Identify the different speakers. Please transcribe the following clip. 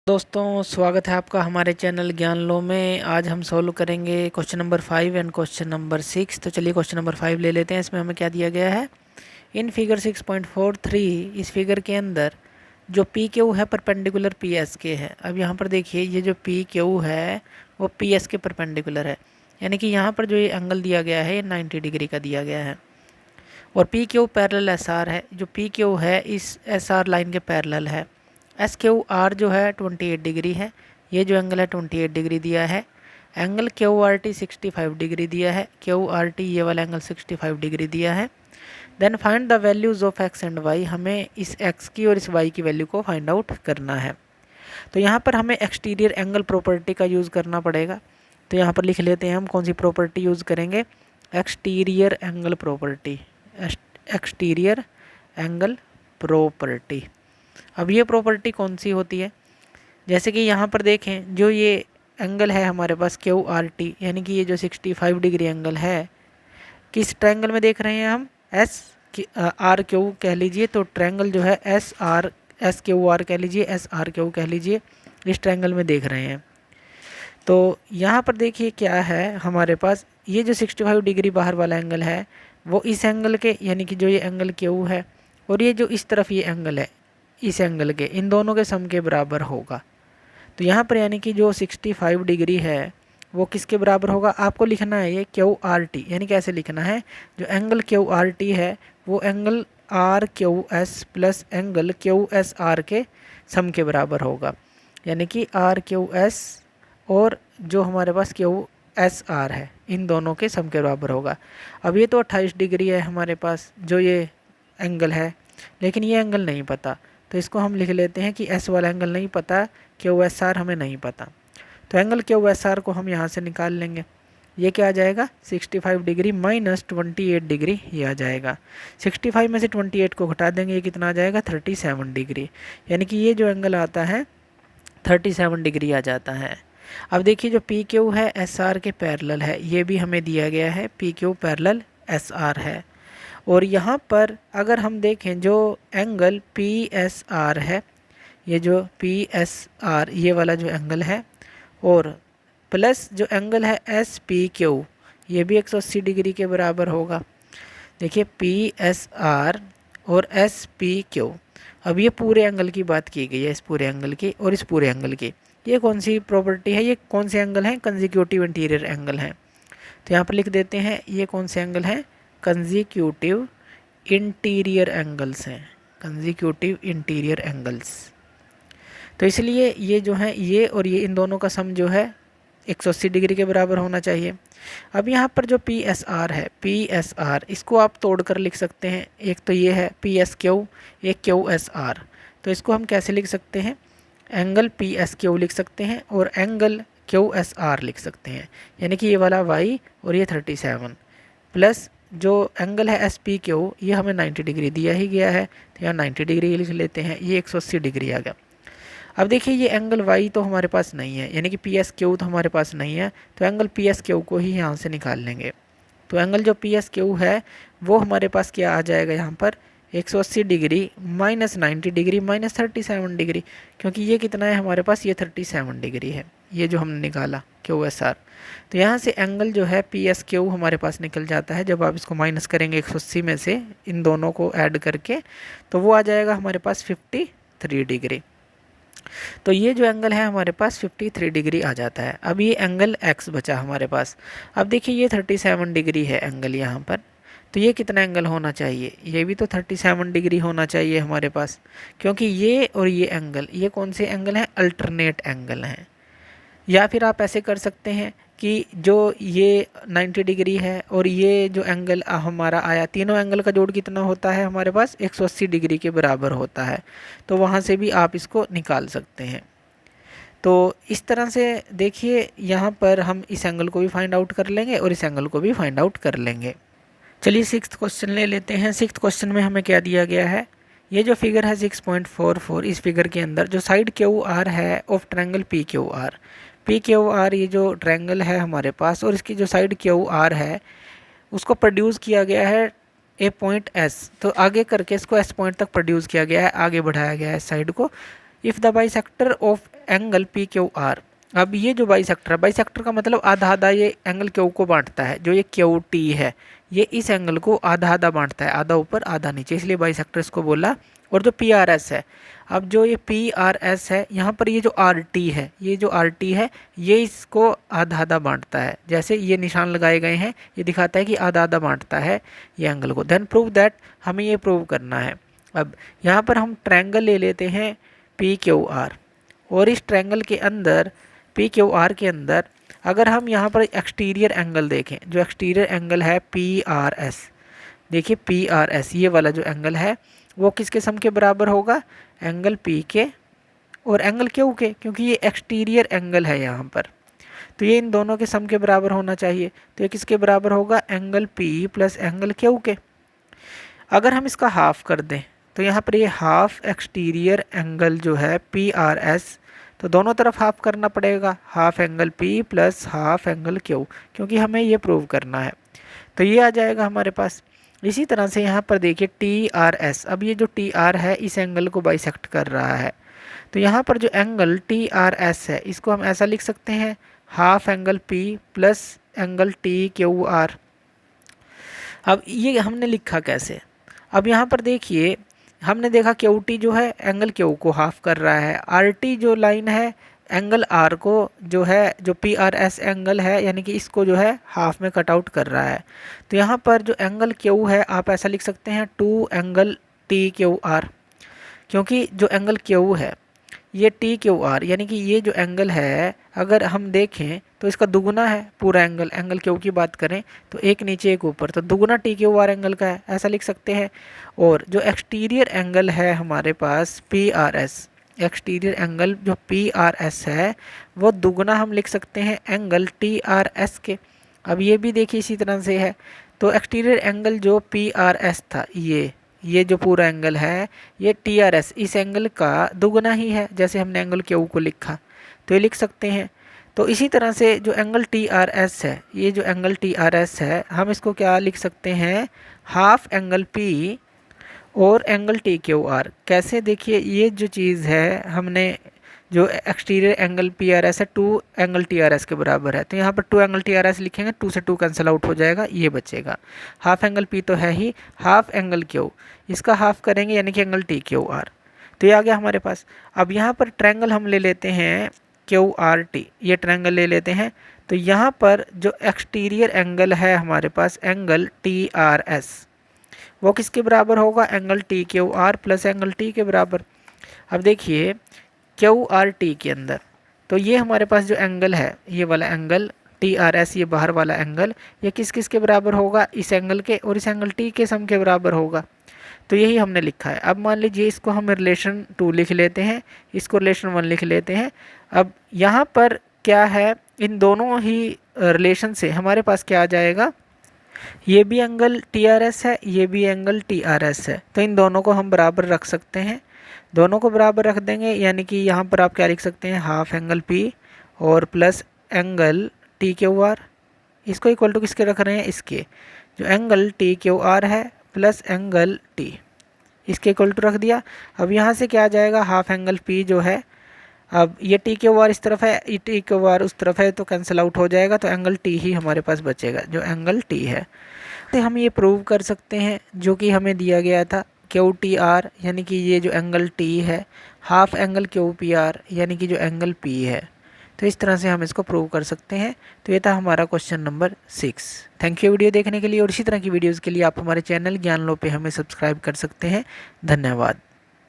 Speaker 1: दोस्तों स्वागत है आपका हमारे चैनल ज्ञान लो में। आज हम सॉल्व करेंगे question number 5 and question number 6। तो चलिए क्वेश्चन नंबर 5 ले लेते हैं। इसमें हमें क्या दिया गया है, इन फिगर 6.43 इस फिगर के अंदर जो पी क्यू है परपेंडिकुलर पी एस के है। अब यहाँ पर देखिए ये जो पी क्यू है वो पी एस के परपेंडिकुलर है, यानी कि यहाँ पर जो ये एंगल दिया गया है ये 90 डिग्री का दिया गया है और P Q parallel S R है। जो पी क्यू है इस एस आर लाइन के पैरेलल है। एस क्यू आर जो है 28 डिग्री है, ये जो एंगल है 28 डिग्री दिया है। Angle Q R T 65 degree दिया है, क्यू आर टी ये वाला एंगल 65 डिग्री दिया है। Then find the values of X and Y, हमें इस एक्स की और इस वाई की वैल्यू को फाइंड आउट करना है। तो यहाँ पर हमें एक्सटीरियर एंगल प्रॉपर्टी का यूज़ करना पड़ेगा। तो यहाँ पर लिख लेते हैं हम कौन सी प्रॉपर्टी यूज़ करेंगे, exterior angle property. Exterior angle property. अब ये प्रॉपर्टी कौन सी होती है, जैसे कि यहाँ पर देखें जो ये एंगल है हमारे पास क्यू आर टी, यानी कि ये जो 65 डिग्री एंगल है किस ट्रायंगल में देख रहे हैं हम, एस आर क्यू कह लीजिए। तो ट्रायंगल जो है एस क्यू आर कह लीजिए, एस आर क्यू कह लीजिए, इस ट्रायंगल में देख रहे हैं। तो यहाँ पर देखिए क्या है हमारे पास, ये जो 65 डिग्री बाहर वाला एंगल है वो इस एंगल के, यानी कि जो ये एंगल क्यू है और ये जो इस तरफ ये एंगल है इस एंगल के, इन दोनों के सम के बराबर होगा। तो यहाँ पर यानी कि जो 65 डिग्री है वो किसके बराबर होगा, आपको लिखना है ये क्यू आर टी, यानी कैसे लिखना है, जो एंगल क्यू आर टी है वो angle R Q S plus angle Q S R के सम के बराबर होगा, यानी कि आर क्यू एस और जो हमारे पास क्यू एस आर है इन दोनों के सम के बराबर होगा। अब ये तो 28 डिग्री है हमारे पास जो ये एंगल है, लेकिन ये एंगल नहीं पता, तो इसको हम लिख लेते हैं कि एस वाला एंगल नहीं पता, क्यू एस आर हमें नहीं पता। तो एंगल क्यू एस आर को हम यहाँ से निकाल लेंगे। ये क्या आ जाएगा, 65 डिग्री माइनस 28 डिग्री ये आ जाएगा। 65 में से 28 को घटा देंगे, ये कितना आ जाएगा 37 डिग्री, यानी कि ये जो एंगल आता है 37 डिग्री आ जाता है। अब देखिए जो पी क्यू है एस आर के पैरेलल है, ये भी हमें दिया गया है P Q parallel S R है। और यहाँ पर अगर हम देखें जो एंगल पी एस आर है, ये जो पी एस आर ये वाला जो एंगल है और प्लस जो एंगल है एस पी क्यू, ये भी 180 डिग्री के बराबर होगा। देखिए पी एस आर और एस पी क्यू, अब ये पूरे एंगल की बात की गई है, इस पूरे एंगल की और इस पूरे एंगल की। ये कौन सी प्रॉपर्टी है, ये कौन से एंगल हैं, कंसेक्यूटिव इंटीरियर एंगल हैं। तो यहाँ पर लिख देते हैं ये कौन से एंगल हैं, कंसेक्यूटिव इंटीरियर एंगल्स हैं, कंसेक्यूटिव इंटीरियर एंगल्स। तो इसलिए ये जो है ये और ये इन दोनों का सम जो है 180 डिग्री के बराबर होना चाहिए। अब यहाँ पर जो पी एस आर है, पी एस आर इसको आप तोड़कर लिख सकते हैं। एक तो ये है पी एस क्यू, एक क्यू एस आर, तो इसको हम कैसे लिख सकते हैं, एंगल पी एस क्यू लिख सकते हैं और एंगल क्यू एस आर लिख सकते हैं, यानी कि ये वाला वाई और ये 37 प्लस जो एंगल है एस पी क्यू ये हमें 90 डिग्री दिया ही गया है, तो यहाँ 90 डिग्री लिख लेते हैं, ये 180 डिग्री आ गया। अब देखिए ये एंगल वाई तो हमारे पास नहीं है, यानी कि पी एस क्यू तो हमारे पास नहीं है, तो एंगल पी एस क्यू को ही यहाँ से निकाल लेंगे। तो एंगल जो पी एस क्यू है वो हमारे पास क्या आ जाएगा यहाँ पर 180 degree minus 90 degree minus 37 degree, क्योंकि ये कितना है हमारे पास, ये 37 डिग्री है, ये जो हमने निकाला क्यू एस आर। तो यहाँ से एंगल जो है पी एस क्यू हमारे पास निकल जाता है। जब आप इसको माइनस करेंगे 180 में से इन दोनों को ऐड करके, तो वो आ जाएगा हमारे पास 53 डिग्री। तो ये जो एंगल है हमारे पास 53 डिग्री आ जाता है। अब ये एंगल x बचा हमारे पास। अब देखिए ये 37 डिग्री है एंगल यहाँ पर, तो ये कितना एंगल होना चाहिए, ये भी तो 37 डिग्री होना चाहिए हमारे पास, क्योंकि ये और ये एंगल ये कौन से एंगल हैं, अल्टरनेट एंगल हैं। या फिर आप ऐसे कर सकते हैं कि जो ये 90 डिग्री है और ये जो एंगल हमारा आया, तीनों एंगल का जोड़ कितना होता है हमारे पास 180 डिग्री के बराबर होता है, तो वहाँ से भी आप इसको निकाल सकते हैं। तो इस तरह से देखिए यहाँ पर हम इस एंगल को भी फाइंड आउट कर लेंगे और इस एंगल को भी फाइंड आउट कर लेंगे। चलिए 6th क्वेश्चन ले लेते हैं। 6th क्वेश्चन में हमें क्या दिया गया है, ये जो फिगर है 6.44, इस फिगर के अंदर जो साइड क्यू आर है of triangle P Q R, P Q R ये जो ट्रायंगल है हमारे पास और इसकी जो साइड क्यू आर है उसको प्रोड्यूस किया गया है ए पॉइंट एस, तो आगे करके इसको एस पॉइंट तक प्रोड्यूस किया गया है, आगे बढ़ाया गया है साइड को। If the bisector of angle P Q R, अब ये जो बाइसेक्टर है, बाइसेक्टर का मतलब आधा आधा ये एंगल क्यू को बांटता है, जो ये क्यू टी है ये इस एंगल को आधा आधा बांटता है, आधा ऊपर आधा नीचे, इसलिए बाइसेक्टर इसको बोला। और जो पी आर एस है, अब जो ये पी आर एस है यहाँ पर ये जो आर टी है, ये जो आर टी है ये इसको आधा आधा बांटता है, जैसे ये निशान लगाए गए हैं ये दिखाता है कि आधा आधा बांटता है ये एंगल को। देन प्रूव दैट, हमें ये प्रूव करना है। अब यहाँ पर हम ट्रायंगल ले लेते हैं पी क्यू आर, और इस ट्रायंगल के अंदर पी क्यू आर के अंदर अगर हम यहाँ पर एक्सटीरियर एंगल देखें, जो एक्सटीरियर एंगल है पी आर एस, देखिए पी आर एस ये वाला जो एंगल है वो किसके सम के बराबर होगा, एंगल पी के और एंगल क्यू के, क्योंकि ये एक्सटीरियर एंगल है यहाँ पर, तो ये इन दोनों के सम के बराबर होना चाहिए। तो ये किसके बराबर होगा, angle P plus angle Q के। अगर हम इसका हाफ कर दें तो यहाँ पर ये हाफ एक्सटीरियर एंगल जो है पी आर एस, तो दोनों तरफ हाफ करना पड़ेगा, half angle P plus half angle Q, क्योंकि हमें ये प्रूव करना है। तो ये आ जाएगा हमारे पास। इसी तरह से यहाँ पर देखिए टी आर एस, अब ये जो टी आर है इस एंगल को बाइसेक्ट कर रहा है, तो यहाँ पर जो एंगल टी आर एस है इसको हम ऐसा लिख सकते हैं, half angle P plus angle T Q are. अब ये हमने लिखा कैसे, अब यहाँ पर देखिए हमने देखा क्यू टी जो है एंगल क्यू को हाफ कर रहा है, आर टी जो लाइन है एंगल आर को जो है, जो पी आर एस एंगल है यानी कि इसको जो है हाफ में कट आउट कर रहा है। तो यहाँ पर जो एंगल क्यू है आप ऐसा लिख सकते हैं two angle T Q R, क्योंकि जो एंगल क्यू है ये टी क्यू आर यानी कि ये जो एंगल है अगर हम देखें तो इसका दुगुना है पूरा एंगल, एंगल क्यू की बात करें तो एक नीचे एक ऊपर, तो दुगुना टी क्यू आर एंगल का है, ऐसा लिख सकते हैं। और जो एक्सटीरियर एंगल है हमारे पास P R S, exterior angle जो पी आर एस है वो दुगुना हम लिख सकते हैं एंगल टी आर एस के। अब ये भी देखिए इसी तरह से है, तो एक्सटीरियर एंगल जो पी आर एस था ये जो पूरा एंगल है ये टी आर एस इस एंगल का दुगुना ही है, जैसे हमने एंगल क्यू को लिखा तो ये लिख सकते हैं। तो इसी तरह से जो एंगल टी आर एस है, ये जो एंगल टी आर एस है हम इसको क्या लिख सकते हैं, हाफ एंगल पी और एंगल टी क्यू आर। कैसे, देखिए ये जो चीज़ है हमने जो exterior angle P R S है two angle T R S के बराबर है, तो यहाँ पर two angle T R S लिखेंगे, टू से टू कैंसिल आउट हो जाएगा, ये बचेगा। हाफ एंगल पी तो है ही, हाफ एंगल क्यू, इसका हाफ करेंगे यानी कि एंगल टी क्यू आर, तो ये आ गया हमारे पास। अब यहाँ पर ट्रायंगल हम ले लेते हैं क्यू आर टी, ये ट्रायंगल ले लेते हैं, तो यहाँ पर जो एक्सटीरियर एंगल है हमारे पास एंगल टी आर एस वो किसके बराबर होगा, angle T Q are plus angle T के बराबर। अब देखिए क्यू आर टी के अंदर तो ये हमारे पास जो एंगल है ये वाला एंगल टी आर एस, ये बाहर वाला एंगल, ये किस किस के बराबर होगा, इस एंगल के और इस एंगल टी के सम के बराबर होगा। तो यही हमने लिखा है। अब मान लीजिए इसको हम रिलेशन 2 लिख लेते हैं, इसको रिलेशन 1 लिख लेते हैं। अब यहाँ पर क्या है, इन दोनों ही रिलेशन से हमारे पास क्या आ जाएगा, ये भी एंगल टी आर एस है, ये भी एंगल टी आर एस है, तो इन दोनों को हम बराबर रख सकते हैं। दोनों को बराबर रख देंगे यानी कि यहाँ पर आप क्या लिख सकते हैं, हाफ एंगल पी और plus angle T Q are, इसको इक्वल टू किसके रख रहे हैं, इसके जो एंगल टी क्यू आर है प्लस एंगल टी, इसके इक्वल टू रख दिया। अब यहाँ से क्या आ जाएगा, हाफ एंगल पी जो है, अब ये टी क्यू आर इस तरफ है, ये टी क्यू आर उस तरफ है, तो कैंसिल आउट हो जाएगा, तो एंगल टी ही हमारे पास बचेगा जो एंगल टी है। तो हम ये प्रूव कर सकते हैं जो कि हमें दिया गया था, क्यू टी आर यानी कि ये जो एंगल टी है, half angle Q P R यानी कि जो एंगल पी है। तो इस तरह से हम इसको प्रूव कर सकते हैं। तो ये था हमारा question number 6। Thank you video देखने के लिए, और इसी तरह की वीडियोज़ के लिए आप हमारे चैनल ज्ञान लो पे हमें सब्सक्राइब कर सकते हैं। धन्यवाद।